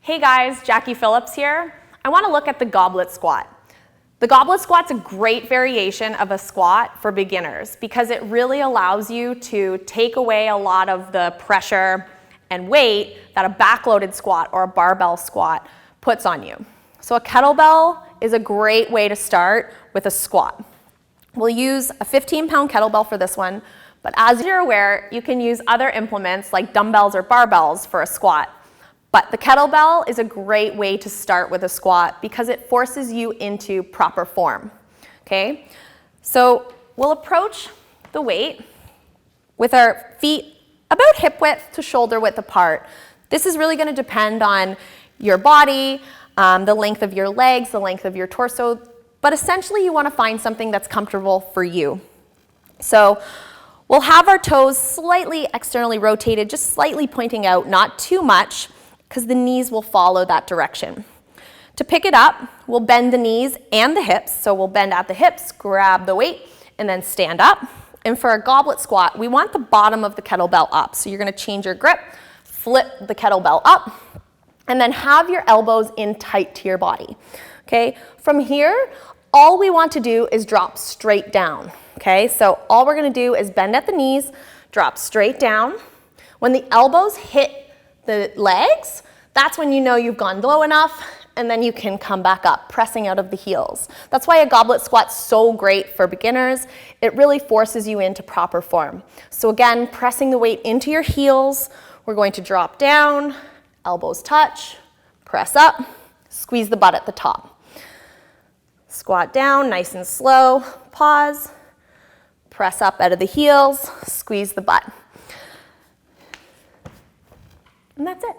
Hey guys, Phillips here. I want to look at the goblet squat. The goblet squat's a great variation of a squat for beginners because it really allows you to take away a lot of the pressure and weight that a backloaded squat or a barbell squat puts on you. So a kettlebell is a great way to start with a squat. We'll use a 15-pound kettlebell for this one, but as you're aware, you can use other implements like dumbbells or barbells for a squat. But the kettlebell is a great way to start with a squat because it forces you into proper form, okay? So we'll approach the weight with our feet about hip width to shoulder width apart. This is really gonna depend on your body, the length of your legs, the length of your torso, but essentially you wanna find something that's comfortable for you. So we'll have our toes slightly externally rotated, just slightly pointing out, not too much, because the knees will follow that direction. To pick it up, we'll bend the knees and the hips. So we'll bend at the hips, grab the weight, and then stand up. And for a goblet squat, we want the bottom of the kettlebell up. So you're gonna change your grip, flip the kettlebell up, and then have your elbows in tight to your body, okay? From here, all we want to do is drop straight down, okay? So all we're gonna do is bend at the knees, drop straight down. When the elbows hit the legs, that's when you know you've gone low enough, and then you can come back up, pressing out of the heels. That's why a goblet squat's so great for beginners. It really forces you into proper form. So again, pressing the weight into your heels, we're going to drop down, elbows touch, press up, squeeze the butt at the top. Squat down, nice and slow, pause, press up out of the heels, squeeze the butt. And that's it.